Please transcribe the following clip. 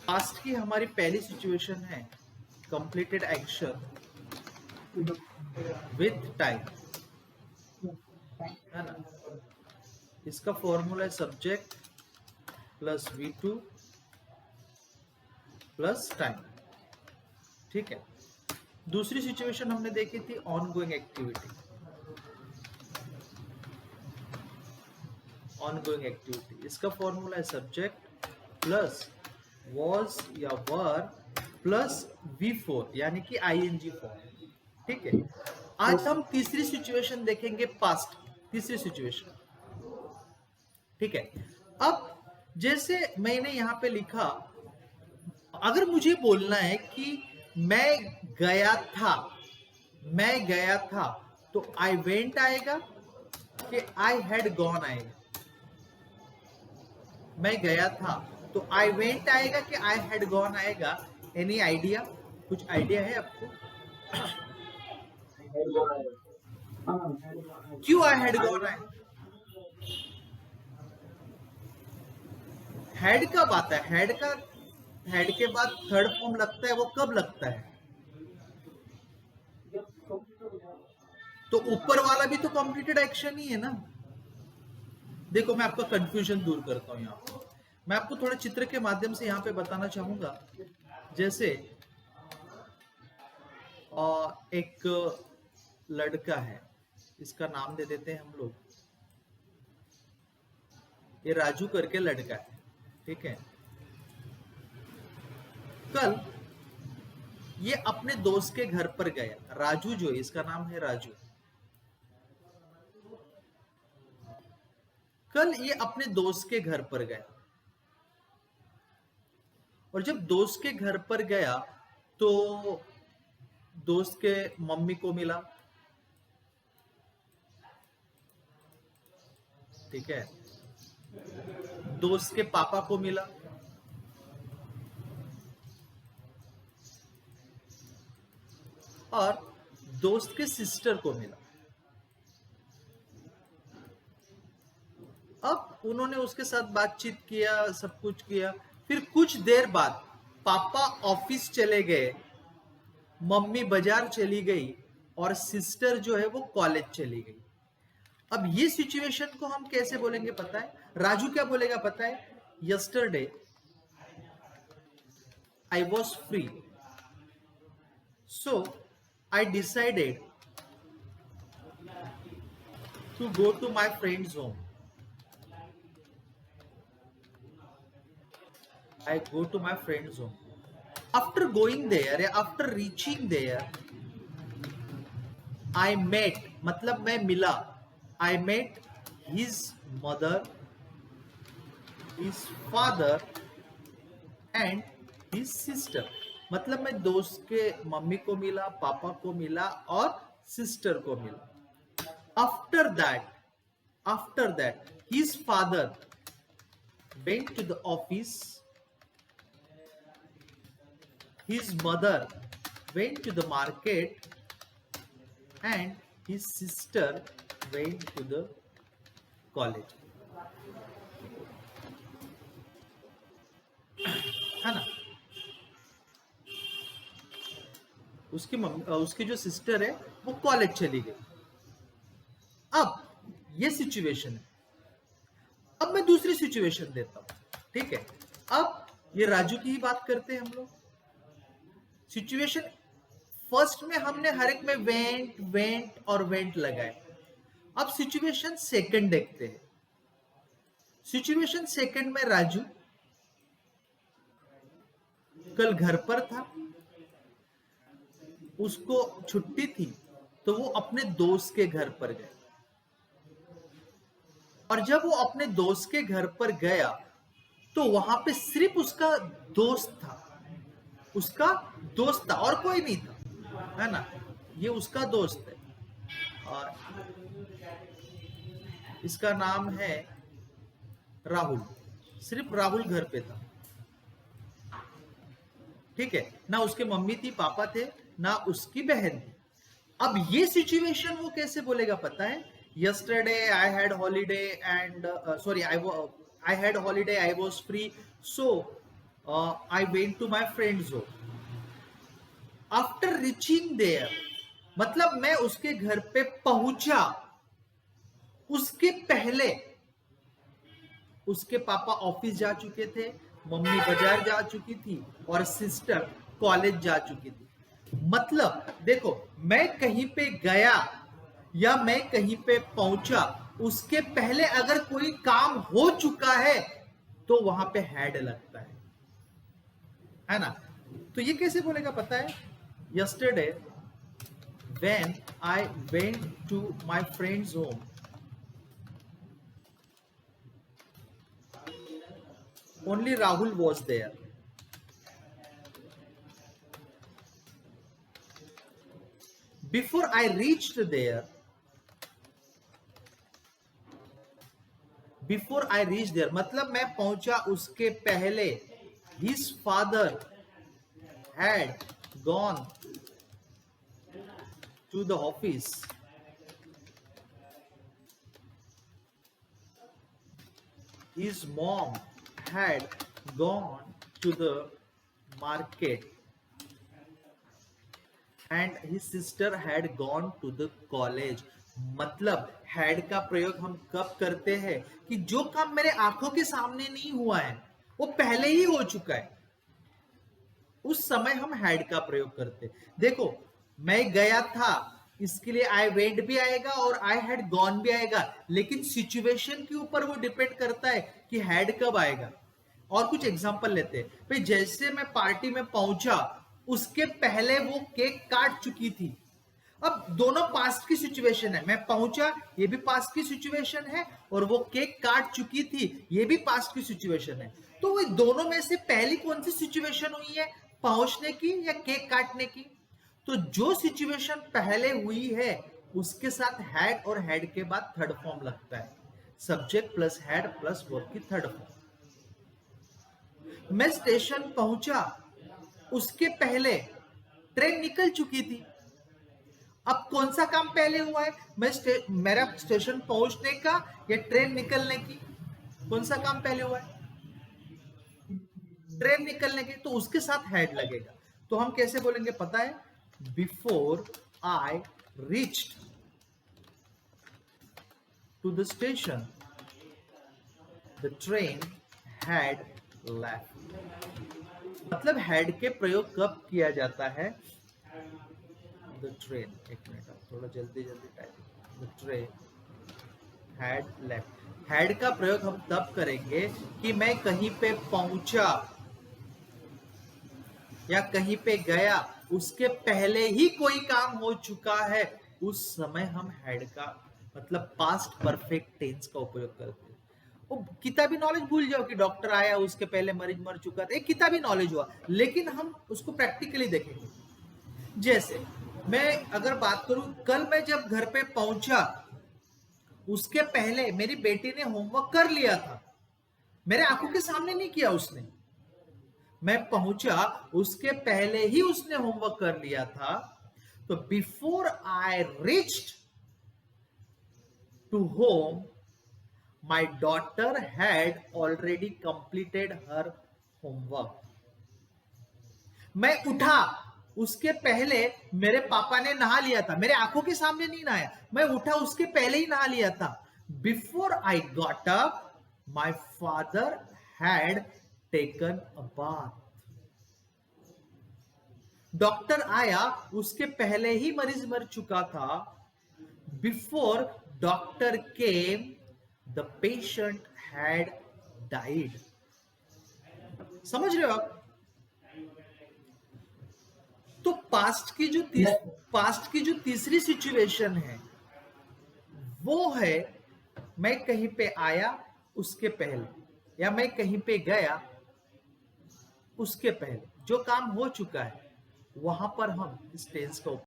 Past की हमारी पहली सिचुएशन है कंप्लीटेड एक्शन विथ टाइम, है ना। इसका फॉर्मूला है subject plus V2 plus time, ठीक है। दूसरी सिचुएशन हमने देखी थी ऑनगोइंग एक्टिविटी, ऑनगोइंग एक्टिविटी इसका फॉर्मूला है सब्जेक्ट प्लस वॉज या वर प्लस V4 यानी कि ING फॉर्म, ठीक है। आज हम तीसरी सिचुएशन देखेंगे, पास्ट तीसरी सिचुएशन, ठीक है। अब जैसे मैंने यहां पे लिखा, अगर मुझे बोलना है कि मैं गया था, मैं गया था, तो आई वेंट आएगा कि आई हैड गॉन आएगा? मैं गया था तो आई वेंट आएगा कि आई हैड गॉन आएगा? Any idea? कुछ आइडिया है आपको क्यों आई हैड गॉन आएगा? हेड कब आता है? हेड का, हेड के बाद थर्ड फॉर्म लगता है, वो कब लगता है? तो ऊपर वाला भी तो कंप्लीटेड एक्शन ही है ना। देखो मैं आपका कंफ्यूजन दूर करता हूं, यहाँ पे मैं आपको थोड़े चित्र के माध्यम से यहाँ पे बताना चाहूंगा। जैसे एक लड़का है, इसका नाम दे देते हैं हम लोग, ये राजू करके लड़का है, ठीक है। कल ये अपने दोस्त के घर पर गया, राजू जो है, इसका नाम है राजू। कल ये अपने दोस्त के घर पर गया, और जब दोस्त के घर पर गया तो दोस्त के मम्मी को मिला, ठीक है, दोस्त के पापा को मिला, और दोस्त के सिस्टर को मिला। अब उन्होंने उसके साथ बातचीत किया, सब कुछ किया। फिर कुछ देर बाद पापा ऑफिस चले गए, मम्मी बाजार चली गई, और सिस्टर जो है वो कॉलेज चली गई। अब ये सिचुएशन को हम कैसे बोलेंगे पता है? राजू क्या बोलेगा पता है? Yesterday I was free, so I decided to go to my friends home. I go to my friend's home. After going there, after reaching there, I met, मतलब मैं मिला, I met his mother, his father and his sister. मतलब मैं दोस्त के mummy को मिला, पापा को मिला और सिस्टर को मिला। After that, his father went to the office. His mother went to the market and his sister went to the college. है ना। उसकी जो सिस्टर है वो कॉलेज चली गई। अब ये सिचुएशन है। अब मैं दूसरी सिचुएशन देता हूं, ठीक है। अब ये राजू की ही बात करते हैं हम लोग। सिचुएशन फर्स्ट में हमने हर एक में वेंट और वेंट लगाए। अब सिचुएशन सेकंड देखते हैं। सिचुएशन सेकंड में राजू कल घर पर था, उसको छुट्टी थी, तो वो अपने दोस्त के घर पर गया। और जब वो अपने दोस्त के घर पर गया तो वहां पे सिर्फ उसका दोस्त था, उसका दोस्त था और कोई नहीं था, है ना। ये उसका दोस्त है और इसका नाम है राहुल। सिर्फ राहुल घर पे था, ठीक है। ना उसके मम्मी थी, पापा थे, ना उसकी बहन थी। अब ये सिचुएशन वो कैसे बोलेगा पता है? Yesterday I had holiday and sorry I had holiday, I was free, so I went to my friends home. After reaching there मतलब मैं उसके घर पे पहुंचा, उसके पहले उसके पापा ऑफिस जा चुके थे, मम्मी बाजार जा चुकी थी और सिस्टर कॉलेज जा चुकी थी। मतलब देखो, मैं कहीं पे गया या मैं कहीं पे पहुंचा, उसके पहले अगर कोई काम हो चुका है तो वहां पे हैड लगता है ना। तो ये कैसे बोलेगा पता है? Yesterday when I went to my friends home, only Rahul was there. Before I reached there, मतलब मैं पहुंचा उसके पहले, his father had gone to the office. His mom had gone to the market and his sister had gone to the college. मतलब had का प्रयोग हम कब करते हैं कि जो काम मेरे आंखों के सामने नहीं हुआ है वो पहले ही हो चुका है, उस समय हम had का प्रयोग करते। देखो, मैं गया था, इसके लिए आई वेंट भी आएगा और आई हैड गॉन भी आएगा, लेकिन सिचुएशन के ऊपर वो डिपेंड करता है कि हैड कब आएगा। और कुछ एग्जांपल लेते हैं भाई, जैसे मैं पार्टी में पहुंचा, उसके पहले वो केक काट चुकी थी। अब दोनों पास्ट की सिचुएशन है, मैं पहुंचा ये भी पास्ट की सिचुएशन है और वो केक काट चुकी थी ये भी पास्ट की सिचुएशन है। तो वो दोनों में से पहली कौन सी सिचुएशन हुई है, पहुंचने की या केक काटने की? तो जो सिचुएशन पहले हुई है उसके साथ हैड और हैड के बाद थर्ड फॉर्म लगता है, subject plus had plus verb की थर्ड फॉर्म। मैं स्टेशन पहुंचा, उसके पहले ट्रेन निकल चुकी थी। अब कौन सा काम पहले हुआ है, मेरा स्टेशन पहुंचने का या ट्रेन निकलने की? कौन सा काम पहले हुआ है? ट्रेन निकलने की, तो उसके साथ हैड लगेगा। तो हम कैसे बोलेंगे पता है? Before I reached to the station the train had left. मतलब हैड के प्रयोग कब किया जाता है? द ट्रेन, एक मिनट थोड़ा जल्दी type. The train had left. Had का प्रयोग हम तब करेंगे कि मैं कहीं पे पहुंचा या कहीं पे गया, उसके पहले ही कोई काम हो चुका है, उस समय हम हैड का मतलब पास्ट परफेक्ट टेंस का उपयोग करते हैं। वो किताबी नॉलेज भूल जाओ कि डॉक्टर आया उसके पहले मरीज मर चुका था, एक किताबी नॉलेज हुआ, लेकिन हम उसको प्रैक्टिकली देखेंगे। जैसे मैं अगर बात करूं, कल मैं जब घर पे पहुंचा उसके पहले मेरी बेटी ने होमवर्क कर लिया था, मेरे आंखों के सामने नहीं किया उसने। मैं पहुंचा उसके पहले ही उसने होमवर्क कर लिया था। तो before I reached to home my daughter had already completed her homework. मैं उठा उसके पहले मेरे पापा ने नहा लिया था, मेरे आंखों के सामने नहीं नहाया, मैं उठा उसके पहले ही नहा लिया था। Before I got up my father had taken a bath. Doctor आया उसके पहले ही मरीज मर चुका था। Before doctor came the patient had died. समझ रहे हो आप? तो पास्ट की जो तीसरी सिचुएशन है वो है मैं कहीं पे आया उसके पहले, या मैं कहीं पे गया उसके पहले, जो काम हो चुका है वहां पर हम इस टेंस का